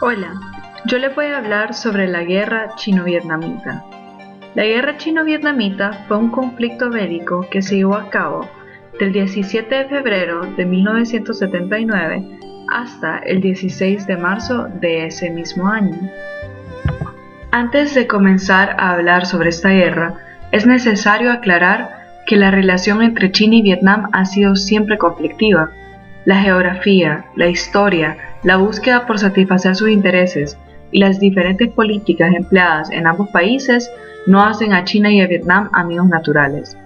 Hola, yo les voy a hablar sobre la guerra chino-vietnamita. La guerra chino-vietnamita fue un conflicto bélico que se llevó a cabo del 17 de febrero de 1979 hasta el 16 de marzo de ese mismo año. Antes de comenzar a hablar sobre esta guerra, es necesario aclarar que la relación entre China y Vietnam ha sido siempre conflictiva. La geografía, la historia, la búsqueda por satisfacer sus intereses y las diferentes políticas empleadas en ambos países no hacen a China y a Vietnam amigos naturales.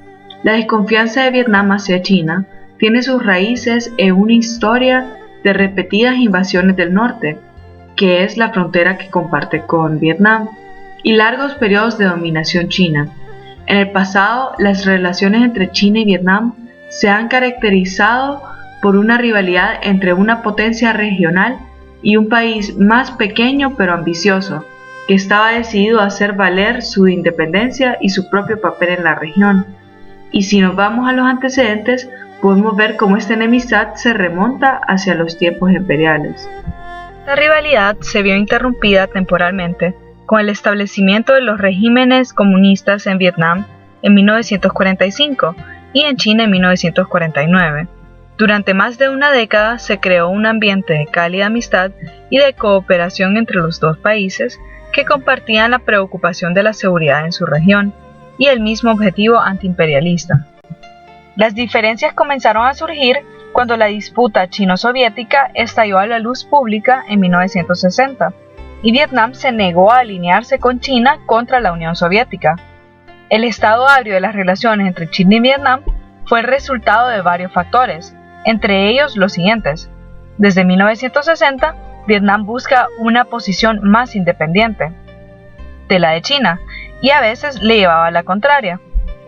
La desconfianza de Vietnam hacia China tiene sus raíces en una historia de repetidas invasiones del norte, que es la frontera que comparte con Vietnam, y largos periodos de dominación china. En el pasado, las relaciones entre China y Vietnam se han caracterizado por una rivalidad entre una potencia regional y un país más pequeño pero ambicioso, que estaba decidido a hacer valer su independencia y su propio papel en la región. Y si nos vamos a los antecedentes, podemos ver cómo esta enemistad se remonta hacia los tiempos imperiales. La rivalidad se vio interrumpida temporalmente con el establecimiento de los regímenes comunistas en Vietnam en 1945 y en China en 1949. Durante más de una década se creó un ambiente de cálida amistad y de cooperación entre los dos países que compartían la preocupación de la seguridad en su región y el mismo objetivo antiimperialista. Las diferencias comenzaron a surgir cuando la disputa chino-soviética estalló a la luz pública en 1960 y Vietnam se negó a alinearse con China contra la Unión Soviética. El estado agrio de las relaciones entre China y Vietnam fue el resultado de varios factores, entre ellos los siguientes. Desde 1960, Vietnam busca una posición más independiente de la de China y a veces le llevaba la contraria.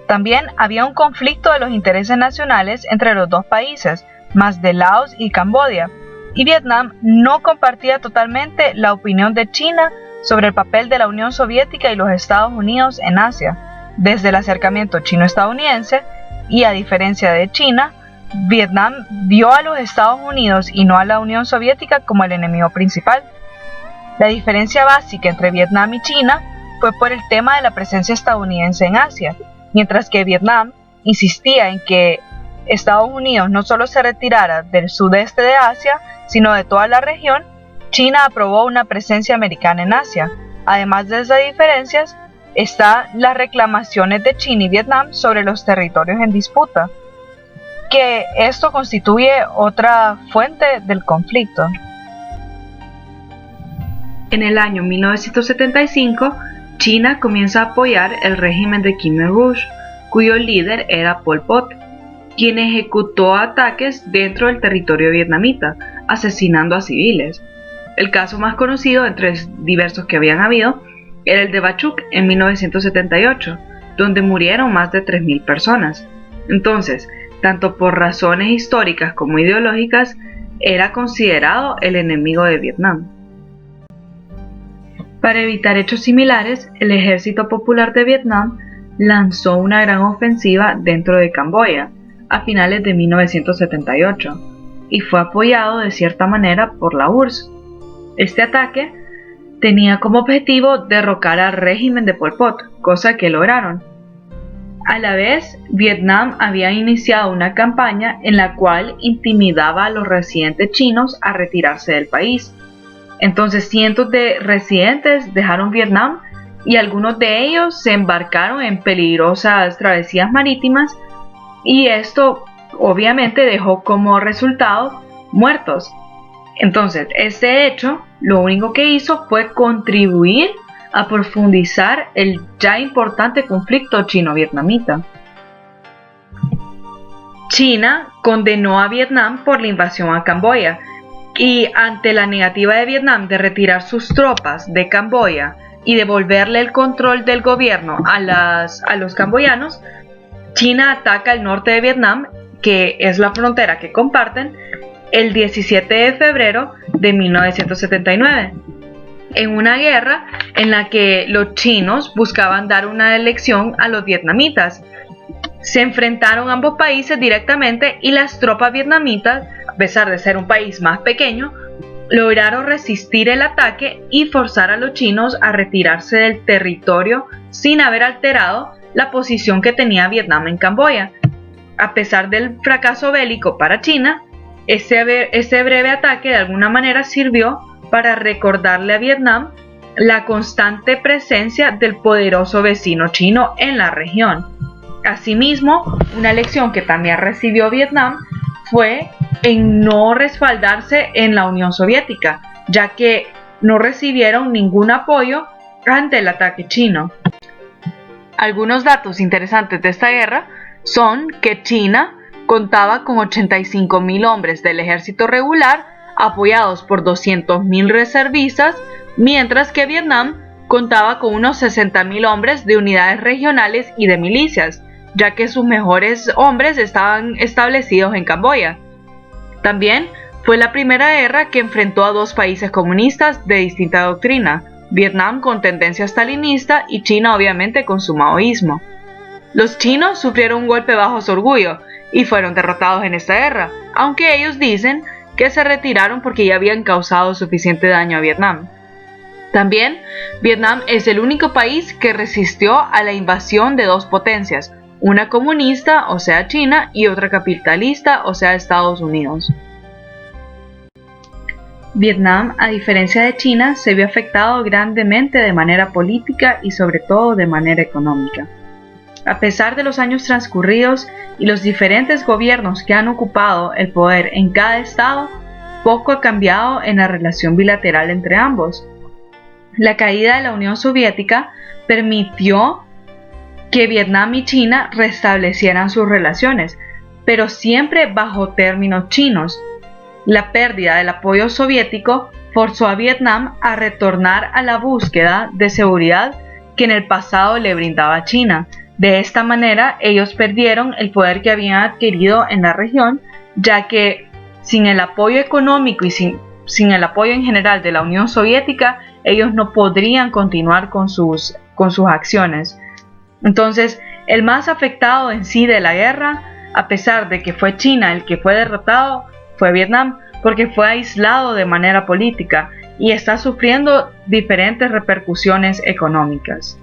También había un conflicto de los intereses nacionales entre los dos países, más de Laos y Camboya, y Vietnam no compartía totalmente la opinión de China sobre el papel de la Unión Soviética y los Estados Unidos en Asia. Desde el acercamiento chino-estadounidense, y a diferencia de China, Vietnam vio a los Estados Unidos y no a la Unión Soviética como el enemigo principal. La diferencia básica entre Vietnam y China fue por el tema de la presencia estadounidense en Asia, mientras que Vietnam insistía en que Estados Unidos no solo se retirara del sudeste de Asia, sino de toda la región. China aprobó una presencia americana en Asia. Además de esas diferencias, están las reclamaciones de China y Vietnam sobre los territorios en disputa, que esto constituye otra fuente del conflicto. En el año 1975, China comienza a apoyar el régimen de Khmer Rouge, cuyo líder era Pol Pot, quien ejecutó ataques dentro del territorio vietnamita, asesinando a civiles. El caso más conocido entre diversos que habían habido era el de Ba Chuc en 1978, donde murieron más de 3.000 personas. Entonces, tanto por razones históricas como ideológicas, era considerado el enemigo de Vietnam. Para evitar hechos similares, el Ejército Popular de Vietnam lanzó una gran ofensiva dentro de Camboya a finales de 1978 y fue apoyado de cierta manera por la URSS. Este ataque tenía como objetivo derrocar al régimen de Pol Pot, cosa que lograron. A la vez, Vietnam había iniciado una campaña en la cual intimidaba a los residentes chinos a retirarse del país. Entonces cientos de residentes dejaron Vietnam y algunos de ellos se embarcaron en peligrosas travesías marítimas, y esto obviamente dejó como resultado muertos. Entonces, este hecho lo único que hizo fue contribuir a profundizar el ya importante conflicto chino-vietnamita. China condenó a Vietnam por la invasión a Camboya, y ante la negativa de Vietnam de retirar sus tropas de Camboya y devolverle el control del gobierno a los camboyanos, China ataca el norte de Vietnam, que es la frontera que comparten, el 17 de febrero de 1979, en una guerra en la que los chinos buscaban dar una lección a los vietnamitas. Se enfrentaron ambos países directamente y las tropas vietnamitas, a pesar de ser un país más pequeño, lograron resistir el ataque y forzar a los chinos a retirarse del territorio sin haber alterado la posición que tenía Vietnam en Camboya. A pesar del fracaso bélico para China, ese breve ataque de alguna manera sirvió para recordarle a Vietnam la constante presencia del poderoso vecino chino en la región. Asimismo, una lección que también recibió Vietnam fue en no respaldarse en la Unión Soviética, ya que no recibieron ningún apoyo ante el ataque chino. Algunos datos interesantes de esta guerra son que China contaba con 85.000 hombres del ejército regular apoyados por 200.000 reservistas, mientras que Vietnam contaba con unos 60.000 hombres de unidades regionales y de milicias, ya que sus mejores hombres estaban establecidos en Camboya. También fue la primera guerra que enfrentó a dos países comunistas de distinta doctrina, Vietnam con tendencia stalinista y China obviamente con su maoísmo. Los chinos sufrieron un golpe bajo su orgullo y fueron derrotados en esta guerra, aunque ellos dicen que se retiraron porque ya habían causado suficiente daño a Vietnam. También, Vietnam es el único país que resistió a la invasión de dos potencias, una comunista, o sea China, y otra capitalista, o sea Estados Unidos. Vietnam, a diferencia de China, se vio afectado grandemente de manera política y sobre todo de manera económica. A pesar de los años transcurridos y los diferentes gobiernos que han ocupado el poder en cada estado, poco ha cambiado en la relación bilateral entre ambos. La caída de la Unión Soviética permitió que Vietnam y China restablecieran sus relaciones, pero siempre bajo términos chinos. La pérdida del apoyo soviético forzó a Vietnam a retornar a la búsqueda de seguridad que en el pasado le brindaba China. De esta manera, ellos perdieron el poder que habían adquirido en la región, ya que sin el apoyo económico y sin el apoyo en general de la Unión Soviética, ellos no podrían continuar con sus acciones. Entonces, el más afectado en sí de la guerra, a pesar de que fue China el que fue derrotado, fue Vietnam, porque fue aislado de manera política y está sufriendo diferentes repercusiones económicas.